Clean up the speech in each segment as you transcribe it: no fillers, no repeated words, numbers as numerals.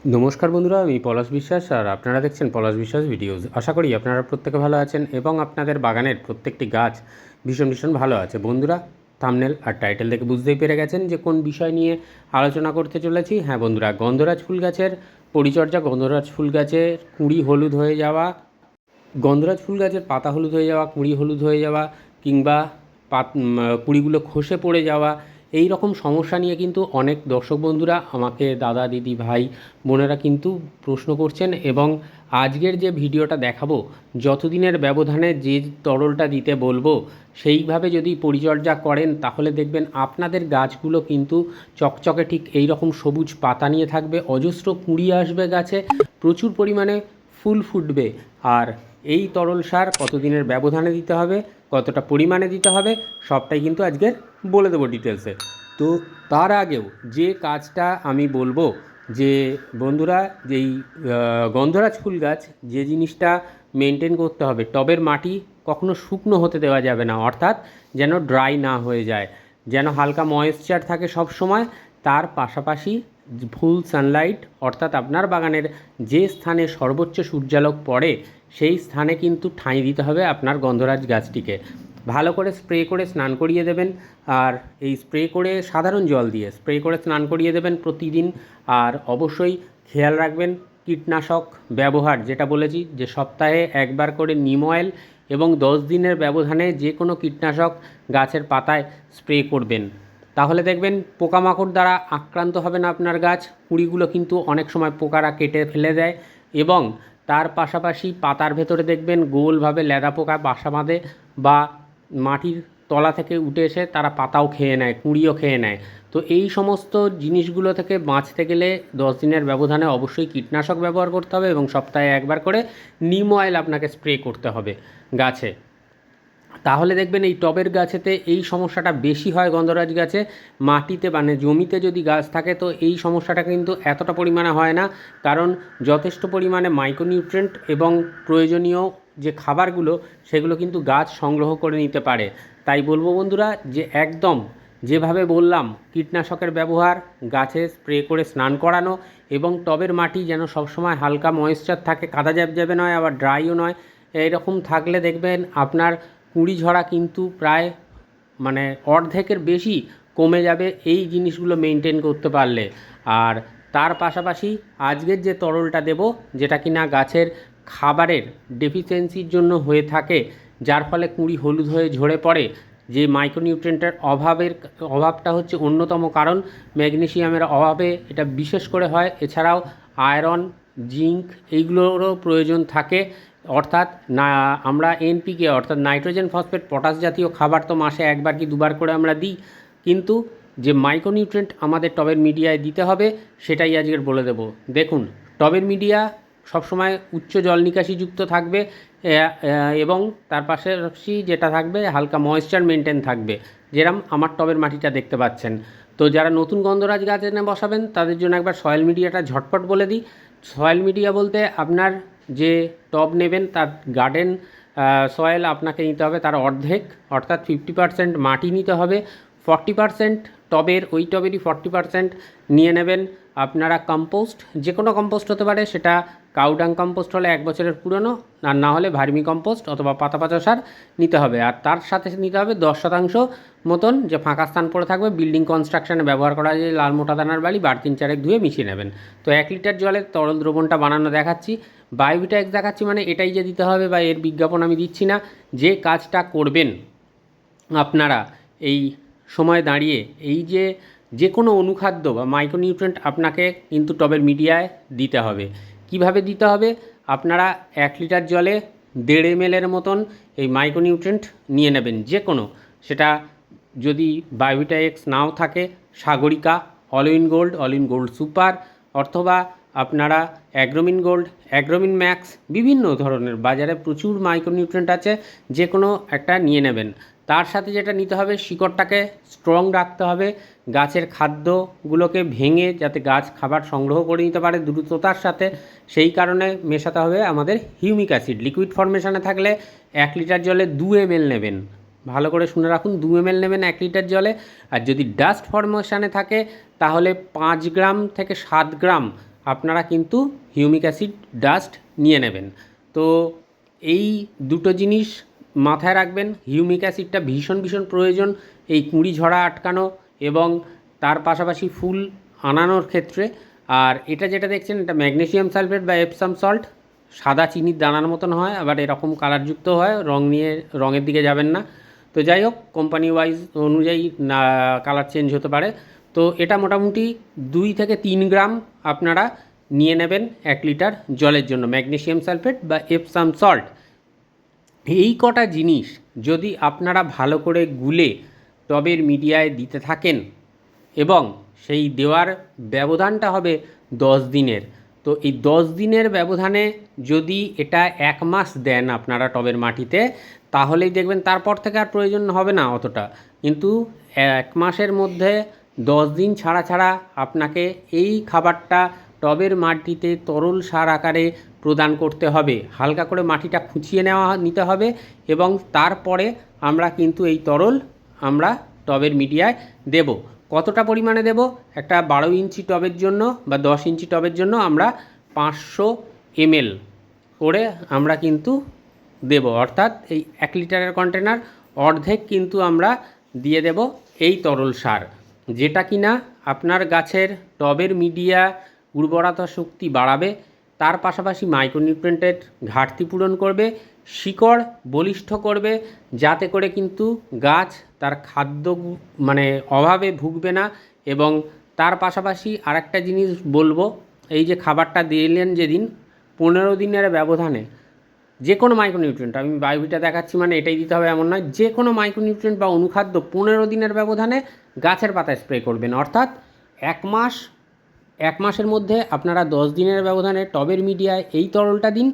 নমস্কার বন্ধুরা, আমি পলাশ বিশ্বাস আর আপনারা দেখছেন পলাশ বিশ্বাস ভিডিওস। আশা করি আপনারা প্রত্যেকে ভালো আছেন এবং আপনাদের বাগানের প্রত্যেকটি গাছ ভীষণ ভীষণ ভালো আছে। বন্ধুরা, থাম্বনেল আর টাইটেল দেখে বুঝতেই পেরে গেছেন যে কোন বিষয় নিয়ে আলোচনা করতে চলেছি। হ্যাঁ বন্ধুরা, গন্ধরাজ ফুল গাছের পরিচর্যা, গন্ধরাজ ফুল গাছের কুঁড়ি হলুদ হয়ে যাওয়া, গন্ধরাজ ফুল গাছের পাতা হলুদ হয়ে যাওয়া, কুঁড়ি হলুদ হয়ে যাওয়া কিংবা কুঁড়িগুলো খসে পড়ে যাওয়া, এই রকম সমস্যা নিয়ে কিন্তু অনেক দর্শক বন্ধুরা আমাকে, দাদা দিদি ভাই বোনেরা কিন্তু প্রশ্ন করছেন। এবং আজকের যে ভিডিওটা দেখাবো, যতদিনের ব্যবধানে যে তরলটা দিতে বলবো সেইভাবে যদি পরিচর্যা করেন তাহলে দেখবেন আপনাদের গাছগুলো কিন্তু চকচকে ঠিক এই রকম সবুজ পাতা নিয়ে থাকবে, অজস্র কুঁড়ি আসবে গাছে, প্রচুর পরিমাণে ফুল ফুটবে। আর এই তরল সার কতদিনের ব্যবধানে দিতে হবে, কতটা পরিমাণে দিতে হবে, সবটাই কিন্তু আজকের বলে দেবো ডিটেলসে। তো তার আগেও যে কাজটা আমি বলবো যে বন্ধুরা, যেই গন্ধরাজ ফুল গাছ যে জিনিসটা মেনটেন করতে হবে, টবের মাটি কখনো শুকনো হতে দেওয়া যাবে না, অর্থাৎ যেন ড্রাই না হয়ে যায়, যেন হালকা ময়েশ্চার থাকে সব সময়। তার পাশাপাশি ফুল সানলাইট, অর্থাৎ আপনার বাগানের যে স্থানে সর্বোচ্চ সূর্যালোক পড়ে সেই স্থানে কিন্তু ঠাঁই দিতে হবে আপনার গন্ধরাজ গাছটিকে। ভালো করে স্প্রে করে স্নান করিয়ে দেবেন, আর এই স্প্রে করে সাধারণ জল দিয়ে স্প্রে করে স্নান করিয়ে দেবেন প্রতিদিন। আর অবশ্যই খেয়াল রাখবেন কীটনাশক ব্যবহার, যেটা বলেছি যে সপ্তাহে একবার করে নিম অয়েল এবং 10 দিনের ব্যবধানে যে কোনো কীটনাশক গাছের পাতায় স্প্রে করবেন। তাহলে দেখবেন পোকামাকড় দ্বারা আক্রান্ত হবে না আপনার গাছ। কুঁড়িগুলো কিন্তু অনেক সময় পোকারা কেটে ফেলে দেয়, এবং তার পাশাপাশি পাতার ভেতরে দেখবেন গোলভাবে লেদা পোকা বাসা বাঁধে, বা মাটির তলা থেকে উঠে এসে তারা পাতাও খেয়ে নেয়, কুঁড়িও খেয়ে নেয়। তো এই সমস্ত জিনিসগুলো থেকে বাঁচতে গেলে 10 দিনের ব্যবধানে অবশ্যই কীটনাশক ব্যবহার করতে হবে, এবং সপ্তাহে একবার করে নিম অয়েল আপনাকে স্প্রে করতে হবে গাছে। তাহলে দেখবেন এই টবের গাছেতে এই সমস্যাটা বেশি হয়। গন্ধরাজ গাছে মাটিতে মানে জমিতে যদি গাছ থাকে তো এই সমস্যাটা কিন্তু এতটা পরিমাণে হয় না, কারণ যথেষ্ট পরিমাণে মাইক্রোনিউট্রিয়েন্ট এবং প্রয়োজনীয় যে খাবারগুলো সেগুলো কিন্তু গাছ সংগ্রহ করে নিতে পারে। তাই বলবো বন্ধুরা যে একদম যেভাবে বললাম কীটনাশকের ব্যবহার, গাছে স্প্রে করে স্নান করানো, এবং টবের মাটি যেন সবসময় হালকা ময়েশ্চার থাকে, কাদা জ্যাবজ্যাবে নয় আবার ড্রাইও নয়, এইরকম থাকলে দেখবেন আপনার কুঁড়ি ঝরা কিন্তু প্রায় মানে অর্ধেকের বেশি কমে যাবে এই জিনিসগুলো মেনটেন করতে পারলে। আর তার পাশাপাশি আজকের যে তরলটা দেব, যেটা কিনা গাছের খাবারের ডেফিসিয়েন্সির জন্য হয়ে থাকে, যার ফলে কুঁড়ি হলুদ হয়ে ঝরে পড়ে, যে মাইক্রোনিউট্রিয়েন্টের অভাবটা হচ্ছে অন্যতম কারণ। ম্যাগনেসিয়ামের অভাবে এটা বিশেষ করে হয়, এছাড়াও আয়রন, জিঙ্ক এইগুলোরও প্রয়োজন থাকে। অর্থাৎ না, আমরা এনপিকে অর্থাৎ নাইট্রোজেন, ফসফেট, পটাশ জাতীয় খাবার তো মাসে একবার কি দুবার করে আমরা দিই, কিন্তু যে মাইক্রোনিউট্রিয়েন্ট আমাদের টবের মিডিয়ায় দিতে হবে সেটাই আজকের বলে দেব। দেখুন, টবের মিডিয়া সবসময় উচ্চ জল নিকাশিযুক্ত থাকবে, এবং তার পাশাপাশি যেটা থাকবে হালকা ময়েশ্চার মেনটেন থাকবে, যেরকম আমার টবের মাটিটা দেখতে পাচ্ছেন। তো যারা নতুন গন্ধরাজ গাছ এনে বসাবেন তাদের জন্য একবার সয়েল মিডিয়াটা ঝটপট বলে দিই। সয়েল মিডিয়া বলতে আপনার যে টব নেবেন তার গার্ডেন সয়েল আপনাকে নিতে হবে তার অর্ধেক, অর্থাৎ 50% মাটি নিতে হবে, 40% টবের ওই টবেরই 40% নিয়ে নেবেন আপনারা কম্পোস্ট। যে কোনো কম্পোস্ট হতে পারে, সেটা কাউডাং কম্পোস্ট হলে 1 বছরের পুরনো, আর না হলে ভার্মি কম্পোস্ট অথবা পাতা পচা সার নিতে হবে। আর তার সাথে নিতে হবে 10% মতন যে ফাঁকা স্থান পড়ে থাকবে, বিল্ডিং কনস্ট্রাকশানে ব্যবহার করা যায় লাল মোটা দানার বালি, বাড়তিন চারেক ধুয়ে মিশিয়ে নেবেন। তো 1 লিটার জলে তরল দ্রবণটা বানানো দেখাচ্ছি, বায়োভিটা এক্স দেখাচ্ছি, মানে এটাই যে দিতে হবে বা এর বিজ্ঞাপন আমি দিচ্ছি না। যে কাজটা করবেন আপনারা এই সময় দাঁড়িয়ে, এই যে যে কোনো অনুখাদ্য বা মাইক্রোনিউট্রিয়েন্ট আপনাকে কিন্তু টবের মিডিয়ায় দিতে হবে। কিভাবে দিতে হবে? আপনারা 1 লিটার জলে 1.5 ml মতন এই মাইক্রোনিউট্রিয়েন্ট নিয়ে নেবেন, যে কোনো, সেটা যদি বায়োভিটা এক্স নাও থাকে Sagarika, all in gold super, অথবা আপনারা অ্যাগ্রোমিন গোল্ড, অ্যাগ্রোমিন ম্যাক্স, বিভিন্ন ধরনের বাজারে প্রচুর মাইক্রোনিউট্রিয়েন্ট আছে, যে কোনো একটা নিয়ে নেবেন। তার সাথে যেটা নিতে হবে, শিকড়টাকে স্ট্রং রাখতে হবে, গাছের খাদ্যগুলোকে ভেঙে যাতে গাছ খাবার সংগ্রহ করে নিতে পারে দ্রুততার সাথে, সেই কারণে মেশাতে হবে আমাদের হিউমিক অ্যাসিড। লিকুইড ফর্মেশনে থাকলে 1 লিটার জলে 2 ml নেবেন, ভালো করে শুনে রাখুন, 2 ml নেবেন 1 লিটার জলে। আর যদি ডাস্ট ফর্মেশনে থাকে তাহলে 5 গ্রাম থেকে 7 গ্রাম আপনারা কিন্তু হিউমিক অ্যাসিড ডাস্ট নিয়ে নেবেন। তো এই দুটো জিনিস মাথায় রাখবেন। হিউমিক অ্যাসিডটা ভীষণ ভীষণ প্রয়োজন এই কুঁড়ি ঝরা আটকানো এবং তার পাশাপাশি ফুল আনানোর ক্ষেত্রে। আর এটা যেটা দেখছেন এটা ম্যাগনেসিয়াম সালফেট বা এপসাম সল্ট, সাদা চিনির দানার মতন হয়, আবার এরকম কালারযুক্ত হয়, রঙের দিকে যাবেন না। তো যাই হোক, কোম্পানি ওয়াইজ অনুযায়ী না কালার চেঞ্জ হতে পারে। তো এটা মোটামুটি 2 থেকে 3 গ্রাম আপনারা নিয়ে নেবেন 1 লিটার জলের জন্য, ম্যাগনেসিয়াম সালফেট বা এপসাম সল্ট। এই কটা জিনিস যদি আপনারা ভালো করে গুলে টবের মিডিয়ায় দিতে থাকেন এবং সেই দেওয়ার ব্যবধানটা হবে 10 দিনের। তো এই 10 দিনের ব্যবধানে যদি এটা 1 মাস দেন আপনারা টবের মাটিতে, তাহলেই দেখবেন তারপর থেকে আর প্রয়োজন হবে না অতটা। কিন্তু 1 মাসের মধ্যে 10 দিন ছাড়া ছাড়া আপনাকে এই খাবারটা টবের মাটিতে তরল সার আকারে প্রদান করতে হবে। হালকা করে মাটিটা খুঁচিয়ে নিতে হবে এবং তারপরে আমরা কিন্তু এই তরল আমরা টবের মিডিয়ায় দেব। কতটা পরিমাণে দেব? একটা 12 ইঞ্চি টবের জন্য বা 10 ইঞ্চি টবের জন্য আমরা 500 ml করে আমরা কিন্তু দেব। অর্থাৎ এই 1 লিটারের কন্টেনার অর্ধেক কিন্তু আমরা দিয়ে দেব এই তরল সার, যেটা কিনা আপনার গাছের টবের মিডিয়া উর্বরতা শক্তি বাড়াবে, তার পাশাপাশি মাইক্রোনিউট্রিয়েন্টের ঘাটতি পূরণ করবে, শিকড় বলিষ্ঠ করবে, যাতে করে কিন্তু গাছ তার খাদ্য অভাবে ভুগবে না। এবং তার পাশাপাশি আরেকটা জিনিস বলবো, এই যে খাবারটা দিলেন যেদিন 15 দিনের ব্যবধানে যে কোনো মাইক্রোনিউট্রিয়েন্ট, আমি বায়োভিটা দেখাচ্ছি মানে এটাই দিতে হবে এমন নয়, যে কোনো মাইক্রোনিউট্রিয়েন্ট বা অনুখাদ্য 15 দিনের ব্যবধানে গাছের পাতায় স্প্রে করবেন। অর্থাৎ 1 মাসের মধ্যে আপনারা 10 দিনের ব্যবধানে টবের মিডিয়ায় এই তরলটা দিন।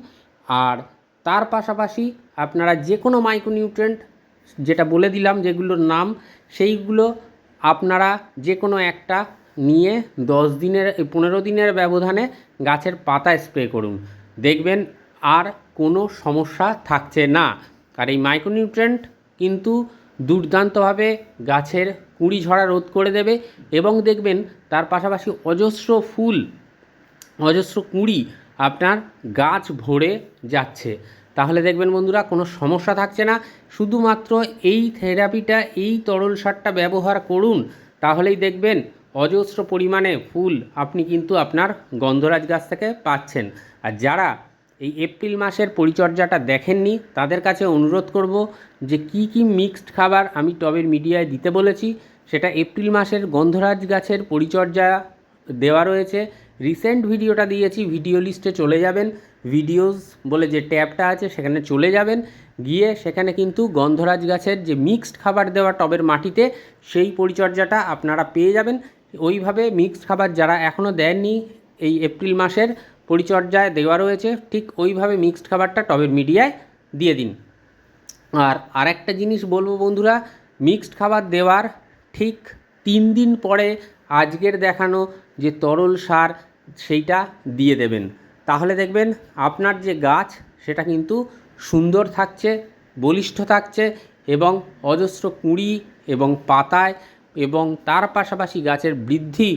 আর তার পাশাপাশি আপনারা যে কোনো মাইক্রোনিউট্রিয়েন্ট যেটা বলে দিলাম যেগুলোর নাম, সেইগুলো আপনারা যে কোনো একটা নিয়ে 15 দিনের ব্যবধানে গাছের পাতায় স্প্রে করুন। দেখবেন আর কোনো সমস্যা থাকছে না। আর এই মাইক্রোনিউট্রিয়েন্ট কিন্তু দুর্দান্তভাবে গাছের কুঁড়ি ঝরা রোধ করে দেবে এবং দেখবেন তার পাশাপাশি অজস্র ফুল, অজস্র কুঁড়ি আপনার গাছ ভরে যাচ্ছে। তাহলে দেখবেন বন্ধুরা কোনো সমস্যা থাকছে না। শুধুমাত্র এই থেরাপিটা, এই তরল সারটা ব্যবহার করুন, তাহলেই দেখবেন অজস্র পরিমাণে ফুল আপনি কিন্তু আপনার গন্ধরাজ গাছ থেকে পাচ্ছেন। আর যারা এই এপ্রিল মাসের পরিচর্যাটা দেখেননি তাদের কাছে অনুরোধ করব যে কি কি মিক্সড খাবার আমি টবের মিডিয়ায় দিতে বলেছি, সেটা এপ্রিল মাসের গন্ধরাজ গাছের পরিচর্যা দেওয়া রয়েছে। রিসেন্ট ভিডিওটা দিয়েছি, ভিডিও লিস্টে চলে যাবেন, ভিডিওস বলে যে ট্যাবটা আছে সেখানে চলে যাবেন, গিয়ে সেখানে কিন্তু গন্ধরাজ গাছের যে মিক্সড খাবার দেওয়া টবের মাটিতে সেই পরিচর্যাটা আপনারা পেয়ে যাবেন। ওইভাবে মিক্সড খাবার যারা এখনও দেননি এই এপ্রিল মাসের পরিচর্যায় দেওয়া রয়েছে, ঠিক ওইভাবে মিক্সড খাবারটা টবের মিডিয়ায় দিয়ে দিন। আর আরেকটা জিনিস বলবো বন্ধুরা, মিক্সড খাবার দেওয়ার ঠিক 3 দিন পরে আজকের দেখানো যে তরল সার সেইটা দিয়ে দেবেন। তাহলে দেখবেন আপনার যে গাছ সেটা কিন্তু সুন্দর থাকছে, বলিষ্ঠ থাকছে এবং অজস্র কুঁড়ি এবং পাতায় এবং তার পাশাপাশি গাছের বৃদ্ধি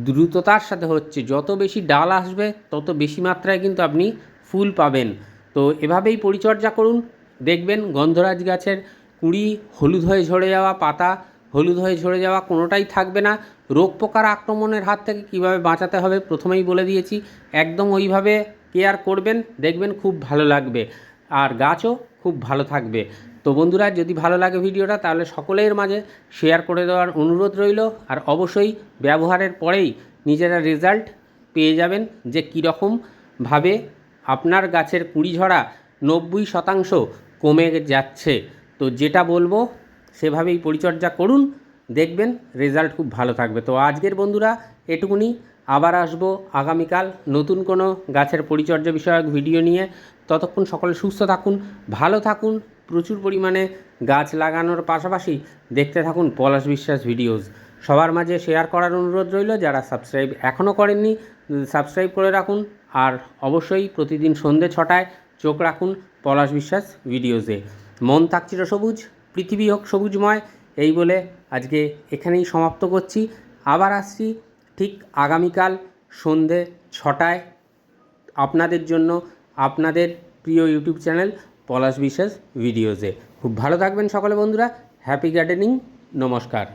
দ্রুততার সাথে হচ্ছে। যত বেশি ডাল আসবে তত বেশি মাত্রায় কিন্তু আপনি ফুল পাবেন। তো এভাবেই পরিচর্যা করুন, দেখবেন গন্ধরাজ গাছের কুঁড়ি হলুদ হয়ে ঝরে যাওয়া, পাতা হলুদ হয়ে ঝরে যাওয়া কোনোটাই থাকবে না। রোগ পোকার আক্রমণের হাত থেকে কীভাবে বাঁচাতে হবে প্রথমেই বলে দিয়েছি, একদম ওইভাবে কেয়ার করবেন, দেখবেন খুব ভালো লাগবে আর গাছও খুব ভালো থাকবে। তো বন্ধুরা, যদি ভালো লাগে ভিডিওটা তাহলে সকলের মাঝে শেয়ার করে দেওয়ার অনুরোধ রইল। আর অবশ্যই ব্যবহারের পরেই নিজেরা রেজাল্ট পেয়ে যাবেন যে কীরকমভাবে আপনার গাছের কুঁড়ি ঝরা 90% কমে যাচ্ছে। তো যেটা বলবো সেভাবেই পরিচর্যা করুন, দেখবেন রেজাল্ট খুব ভালো থাকবে। তো আজকের বন্ধুরা এটুকুনি, আবার আসবো আগামীকাল নতুন কোনো গাছের পরিচর্যা বিষয়ক ভিডিও নিয়ে। ততক্ষণ সকলে সুস্থ থাকুন, ভালো থাকুন, প্রচুর পরিমাণে গাছ লাগানোর পাশাপাশি দেখতে থাকুন পলাশ বিশ্বাস ভিডিওস। সবার মাঝে শেয়ার করার অনুরোধ রইল, যারা সাবস্ক্রাইব এখনও করেননি সাবস্ক্রাইব করে রাখুন। আর অবশ্যই প্রতিদিন সন্ধ্যে 6টায় চোখ রাখুন পলাশ বিশ্বাস ভিডিওসে। মন থাক চিরসবুজ, পৃথিবী হোক সবুজময়, এই বলে আজকে এখানেই সমাপ্ত করছি। আবার আসছি ঠিক আগামীকাল সন্ধ্যে 6টায় আপনাদের জন্য আপনাদের প্রিয় ইউটিউব চ্যানেল পলাশ বিশ্বাস ভিডিওসে। খুব ভালো থাকবেন সকলে বন্ধুরা। Happy gardening. নমস্কার।